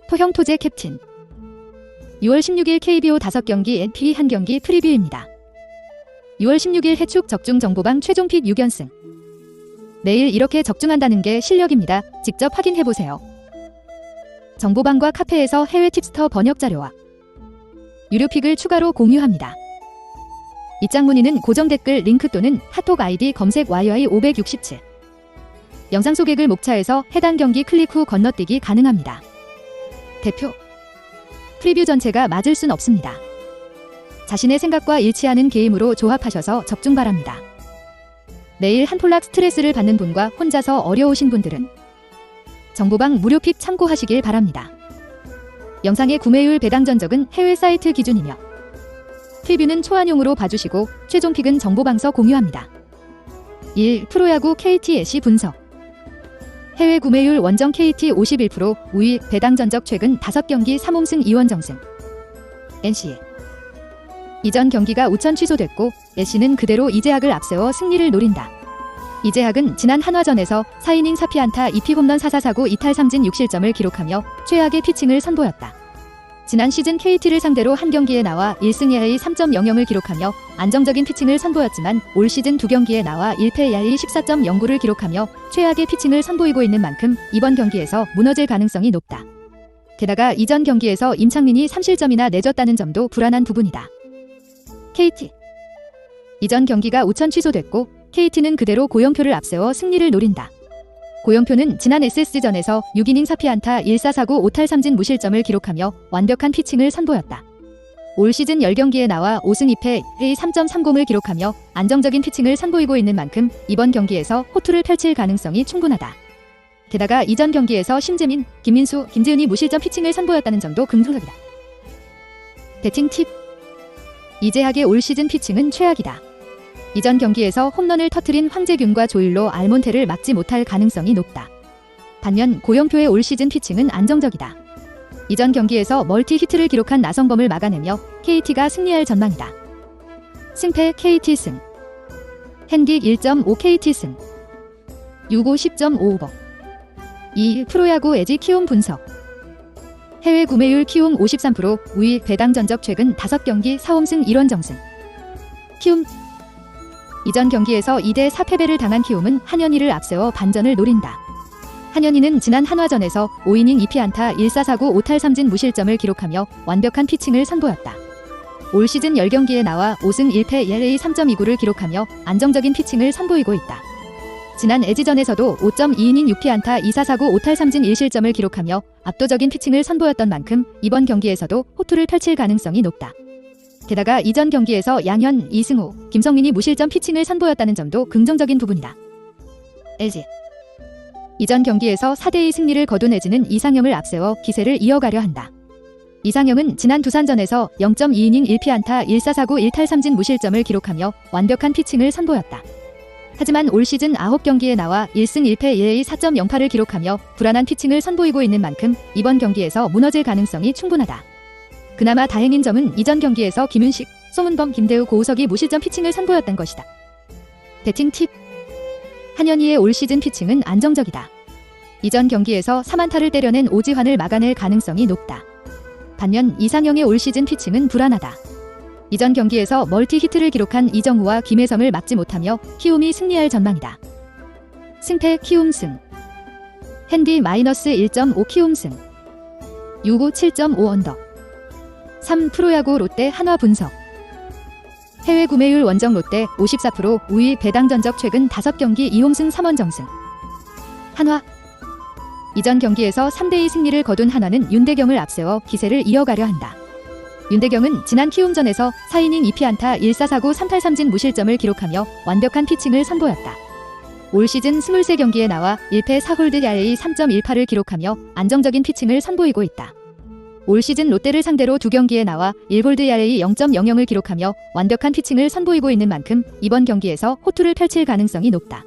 토형토제 캡틴 6월 16일 KBO 5경기 NP 1경기 프리뷰입니다. 6월 16일 해축 적중 정보방 최종 픽 6연승. 매일 이렇게 적중한다는 게 실력입니다. 직접 확인해보세요. 정보방과 카페에서 해외 팁스터 번역 자료와 유료 픽을 추가로 공유합니다. 입장 문의는 고정 댓글 링크 또는 카톡 아이디 검색 YY567. 영상 소개글 목차에서 해당 경기 클릭 후 건너뛰기 가능합니다. 대표 프리뷰 전체가 맞을 순 없습니다. 자신의 생각과 일치하는 게임으로 조합하셔서 적중 바랍니다. 매일 한 폴락 스트레스를 받는 분과 혼자서 어려우신 분들은 정보방 무료 픽 참고하시길 바랍니다. 영상의 구매율 배당 전적은 해외 사이트 기준이며 프리뷰는 초안용으로 봐주시고 최종 픽은 정보방서 공유합니다. 1. 프로야구 KT 애쉬 분석. 해외 구매율 원정 KT 51%, 우위 배당 전적 최근 5경기 3홈승 2원정승. NC 이전 경기가 우천 취소됐고 애쉬는 그대로 이재학을 앞세워 승리를 노린다. 이재학은 지난 한화전에서 4이닝 4피안타 2피 홈런 4사사구 2탈 3진 6실점을 기록하며 최악의 피칭을 선보였다. 지난 시즌 KT를 상대로 한 경기에 나와 1승 2할 3.00을 기록하며 안정적인 피칭을 선보였지만 올 시즌 2경기에 나와 1패 2할 14.09를 기록하며 최악의 피칭을 선보이고 있는 만큼 이번 경기에서 무너질 가능성이 높다. 게다가 이전 경기에서 임창민이 3실점이나 내줬다는 점도 불안한 부분이다. KT 이전 경기가 우천 취소됐고 KT는 그대로 고영표를 앞세워 승리를 노린다. 고영표는 지난 SS전에서 6이닝 4피안타 1사사구 5탈 3진 무실점을 기록하며 완벽한 피칭을 선보였다. 올 시즌 10경기에 나와 5승 2패 3.30을 기록하며 안정적인 피칭을 선보이고 있는 만큼 이번 경기에서 호투를 펼칠 가능성이 충분하다. 게다가 이전 경기에서 심재민, 김민수, 김재훈이 무실점 피칭을 선보였다는 점도 긍정적이다. 배팅 팁. 이재학의 올 시즌 피칭은 최악이다. 이전 경기에서 홈런을 터뜨린 황재균과 조일로 알몬테를 막지 못할 가능성이 높다. 반면 고영표의 올 시즌 피칭은 안정적이다. 이전 경기에서 멀티 히트를 기록한 나성범을 막아내며 KT가 승리할 전망이다. 승패 KT 승. 핸딕 1.5 KT 승. 유고 10.55. 2. 프로야구 애지 키움 분석. 해외 구매율 키움 53%, 우위 배당 전적 최근 5경기 4홈승 1원정승. 키움 이전 경기에서 2대4 패배를 당한 키움은 한현희를 앞세워 반전을 노린다. 한현희는 지난 한화전에서 5이닝 2피안타 1사사구 5탈 3진 무실점을 기록하며 완벽한 피칭을 선보였다. 올 시즌 10경기에 나와 5승 1패 1할 3.29를 기록하며 안정적인 피칭을 선보이고 있다. 지난 LG전에서도 5.2이닝 6피안타 2사사구 5탈 3진 1실점을 기록하며 압도적인 피칭을 선보였던 만큼 이번 경기에서도 호투를 펼칠 가능성이 높다. 게다가 이전 경기에서 양현, 이승우, 김성민이 무실점 피칭을 선보였다는 점도 긍정적인 부분이다. LG 이전 경기에서 4대2 승리를 거둔 LG는 이상형을 앞세워 기세를 이어가려 한다. 이상형은 지난 두산전에서 0.2이닝 1피안타 1사사구 1탈 3진 무실점을 기록하며 완벽한 피칭을 선보였다. 하지만 올 시즌 9경기에 나와 1승 1패 1할 4.08을 기록하며 불안한 피칭을 선보이고 있는 만큼 이번 경기에서 무너질 가능성이 충분하다. 그나마 다행인 점은 이전 경기에서 김윤식, 송은범, 김대우, 고우석이 무실점 피칭을 선보였던 것이다. 배팅 팁. 한현희의 올 시즌 피칭은 안정적이다. 이전 경기에서 3안타를 때려낸 오지환을 막아낼 가능성이 높다. 반면 이상형의 올 시즌 피칭은 불안하다. 이전 경기에서 멀티 히트를 기록한 이정우와 김혜성을 막지 못하며 키움이 승리할 전망이다. 승패 키움 승. 핸디 -1.5 키움 승. 유고 7.5 언더. 3. 프로야구 롯데 한화 분석. 해외 구매율 원정 롯데 54%, 우위 배당 전적 최근 5경기 2홈승 3원정승. 한화 이전 경기에서 3대2 승리를 거둔 한화는 윤대경을 앞세워 기세를 이어가려 한다. 윤대경은 지난 키움전에서 4이닝 2피안타 1사사구 3탈 3진 무실점을 기록하며 완벽한 피칭을 선보였다. 올 시즌 23경기에 나와 1패 4홀드 2할 3.18을 기록하며 안정적인 피칭을 선보이고 있다. 올 시즌 롯데를 상대로 2경기에 나와 1홀드 2할 0.00을 기록하며 완벽한 피칭을 선보이고 있는 만큼 이번 경기에서 호투를 펼칠 가능성이 높다.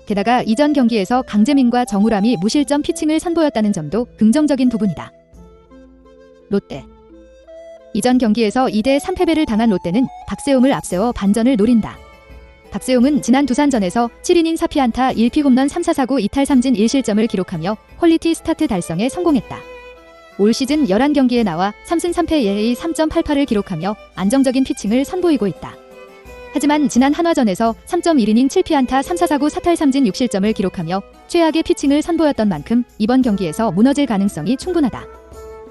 게다가 이전 경기에서 강재민과 정우람이 무실점 피칭을 선보였다는 점도 긍정적인 부분이다. 롯데 이전 경기에서 2대3 패배를 당한 롯데는 박세웅을 앞세워 반전을 노린다. 박세용은 지난 두산전에서 7이닝 4피안타 1피 홈런 3사 4구 2탈 3진 1실점을 기록하며 퀄리티 스타트 달성에 성공했다. 올 시즌 11경기에 나와 3승 3패 ERA 3.88을 기록하며 안정적인 피칭을 선보이고 있다. 하지만 지난 한화전에서 3.1이닝 7피안타 3사 4구 4탈 3진 6실점을 기록하며 최악의 피칭을 선보였던 만큼 이번 경기에서 무너질 가능성이 충분하다.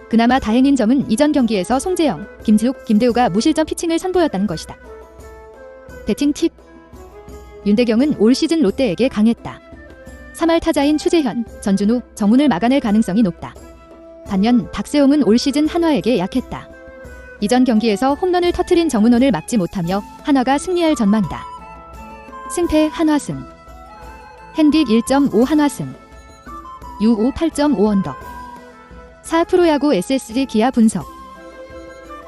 그나마 다행인 점은 이전 경기에서 송재영, 김지욱, 김대우가 무실점 피칭을 선보였다는 것이다. 배팅 팁. 윤대경은 올 시즌 롯데에게 강했다. 3할 타자인 추재현, 전준우, 정훈을 막아낼 가능성이 높다. 반면 박세용은 올 시즌 한화에게 약했다. 이전 경기에서 홈런을 터트린 정은원을 막지 못하며 한화가 승리할 전망이다. 승패 한화승. 핸딕 1.5 한화승. U5 8.5 언더. 4 프로야구 SSG 기아 분석.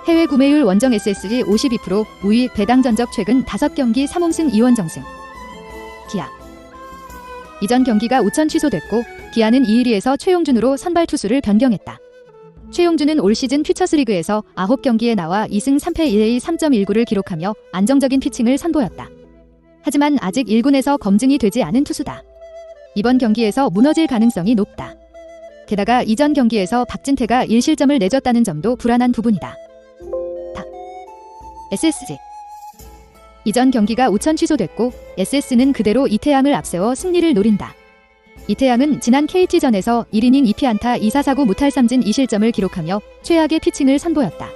해외 구매율 원정 SSG 52%, 우위 배당 전적 최근 5경기 3홈승 2원정승. 기아. 이전 경기가 우천 취소됐고 기아는 2위에서 최용준으로 선발 투수를 변경했다. 최용준은 올 시즌 퓨처스리그에서 9경기에 나와 2승 3패 ERA 3.19를 기록하며 안정적인 피칭을 선보였다. 하지만 아직 1군에서 검증이 되지 않은 투수다. 이번 경기에서 무너질 가능성이 높다. 게다가 이전 경기에서 박진태가 1실점을 내줬다는 점도 불안한 부분이다. SSG. 이전 경기가 우천 취소됐고 SS는 그대로 이태양을 앞세워 승리를 노린다. 이태양은 지난 KT전에서 1이닝 2피안타 2사 4구 무탈 3진 2실점을 기록하며 최악의 피칭을 선보였다.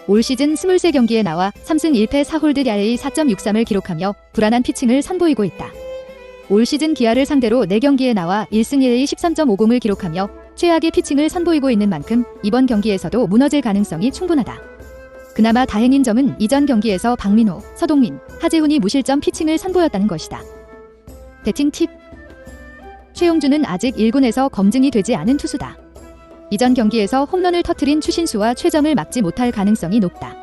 올 시즌 23경기에 나와 3승 1패 4홀드 ERA 4.63을 기록하며 불안한 피칭을 선보이고 있다. 올 시즌 기아를 상대로 4경기에 나와 1승 ERA 13.50을 기록하며 최악의 피칭을 선보이고 있는 만큼 이번 경기에서도 무너질 가능성이 충분하다. 그나마 다행인 점은 이전 경기에서 박민호, 서동민, 하재훈이 무실점 피칭을 선보였다는 것이다. 배팅 팁. 최용준은 아직 1군에서 검증이 되지 않은 투수다. 이전 경기에서 홈런을 터트린 추신수와 최정을 막지 못할 가능성이 높다.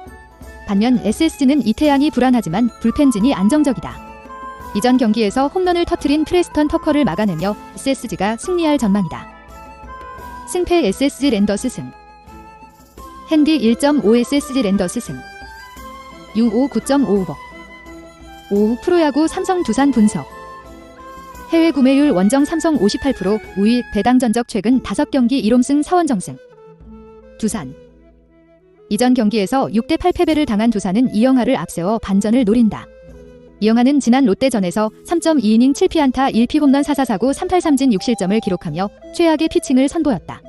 반면 SSG는 이태양이 불안하지만 불펜진이 안정적이다. 이전 경기에서 홈런을 터트린 프레스턴 터커를 막아내며 SSG가 승리할 전망이다. 승패 SSG 랜더스 승. 핸딕 1.5 SSG 랜더스 승. U5 9.55. 5 프로야구 삼성 두산 분석. 해외 구매율 원정 삼성 58%, 우위 배당 전적 최근 5경기 1홈승 4원정승. 두산. 이전 경기에서 6대 8패배를 당한 두산은 이영하를 앞세워 반전을 노린다. 이영하는 지난 롯데전에서 3.2이닝 7피안타 1피 홈런 4사 4구 3탈 3진 6실점을 기록하며 최악의 피칭을 선보였다.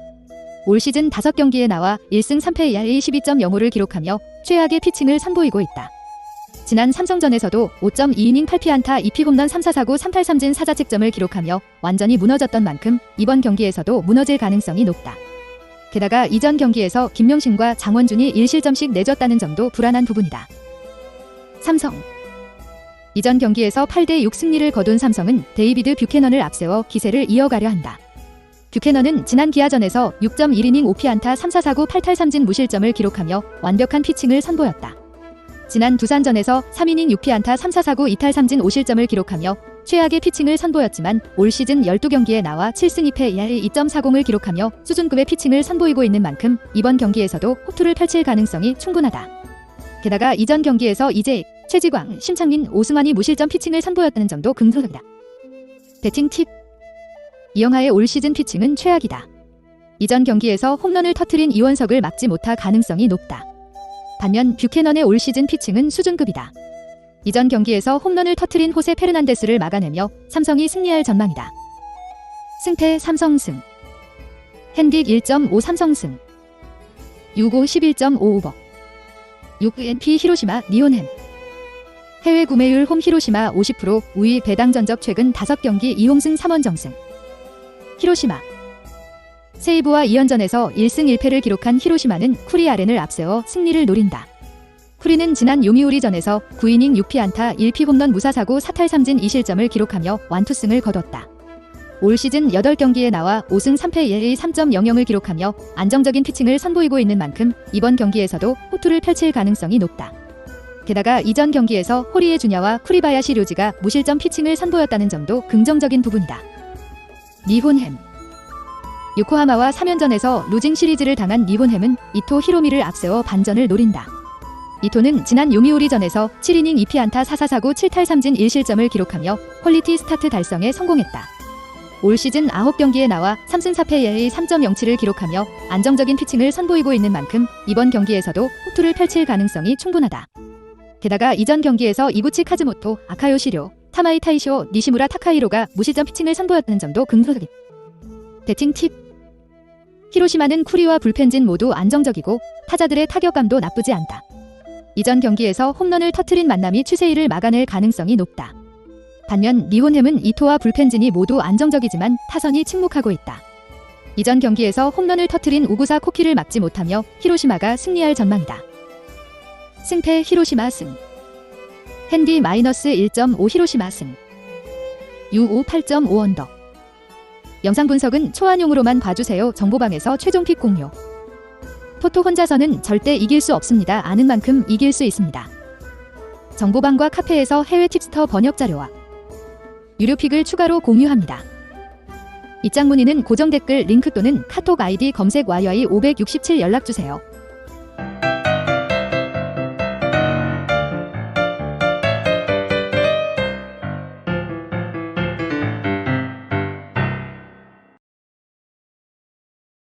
올 시즌 5경기에 나와 1승 3패 ERA 12.05를 기록하며 최악의 피칭을 선보이고 있다. 지난 삼성전에서도 5.2이닝 8피안타 2피 홈런 3사 4구 3탈 3진 4자책점을 기록하며 완전히 무너졌던 만큼 이번 경기에서도 무너질 가능성이 높다. 게다가 이전 경기에서 김명신과 장원준이 1실점씩 내줬다는 점도 불안한 부분이다. 삼성. 이전 경기에서 8대6 승리를 거둔 삼성은 데이비드 뷰캐넌을 앞세워 기세를 이어가려 한다. 뷰캐넌은 지난 기아전에서 6.1이닝 5피안타 3사 4구 8탈 3진 무실점을 기록하며 완벽한 피칭을 선보였다. 지난 두산전에서 3이닝 6피안타 3사 4구 2탈 3진 5실점을 기록하며 최악의 피칭을 선보였지만 올 시즌 12경기에 나와 7승 2패 ERA 2.40을 기록하며 수준급의 피칭을 선보이고 있는 만큼 이번 경기에서도 호투를 펼칠 가능성이 충분하다. 게다가 이전 경기에서 이재익, 최지광, 심창민, 오승환이 무실점 피칭을 선보였다는 점도 긍정적이다. 배팅 팁. 이영하의 올 시즌 피칭은 최악이다. 이전 경기에서 홈런을 터트린 이원석을 막지 못할 가능성이 높다. 반면 뷰캐넌의 올 시즌 피칭은 수준급이다. 이전 경기에서 홈런을 터트린 호세 페르난데스를 막아내며 삼성이 승리할 전망이다. 승패 삼성승. 핸딕 1.5 삼성승. U5 11.55. 6 NP 히로시마 니온햄. 해외 구매율 홈 히로시마 50%, 우위 배당 전적 최근 5경기 2홈승 3원정승. 히로시마. 세이브와 2연전에서 1승 1패를 기록한 히로시마는 쿠리아렌을 앞세워 승리를 노린다. 쿠리는 지난 요미우리전에서 9이닝 6피안타 1피 홈런 무사 4구 4탈 3진 2실점을 기록하며 완투승을 거뒀다. 올 시즌 8경기에 나와 5승 3패 ERA 3.00을 기록하며 안정적인 피칭을 선보이고 있는 만큼 이번 경기에서도 호투를 펼칠 가능성이 높다. 게다가 이전 경기에서 호리에 주냐와 쿠리바야시 료지가 무실점 피칭을 선보였다는 점도 긍정적인 부분이다. 니혼햄. 요코하마와 3연전에서 루징 시리즈를 당한 니혼햄은 이토 히로미를 앞세워 반전을 노린다. 이토는 지난 요미우리전에서 7이닝 2피안타 4사사구 7탈 3진 1실점을 기록하며 퀄리티 스타트 달성에 성공했다. 올 시즌 9경기에 나와 3승 4패의 3.07을 기록하며 안정적인 피칭을 선보이고 있는 만큼 이번 경기에서도 호투를 펼칠 가능성이 충분하다. 게다가 이전 경기에서 이구치 카즈모토, 아카요 시료, 타마이 타이쇼, 니시무라 타카히로가 무실점 피칭을 선보였다는 점도 긍정적이다. 배팅 팁. 히로시마는 쿠리와 불펜진 모두 안정적이고 타자들의 타격감도 나쁘지 않다. 이전 경기에서 홈런을 터트린 만남이 추세일을 막아낼 가능성이 높다. 반면 니혼햄은 이토와 불펜진이 모두 안정적이지만 타선이 침묵하고 있다. 이전 경기에서 홈런을 터트린 우구사 코키를 막지 못하며 히로시마가 승리할 전망이다. 승패 히로시마 승. 핸디 -1.5 히로시마 승. U5 8.5 언더. 영상 분석은 초안용으로만 봐주세요. 정보방에서 최종픽 공유. 토토 혼자서는 절대 이길 수 없습니다. 아는 만큼 이길 수 있습니다. 정보방과 카페에서 해외 팁스터 번역 자료와 유료픽을 추가로 공유합니다. 입장 문의는 고정 댓글 링크 또는 카톡 아이디 검색 YY567 연락주세요.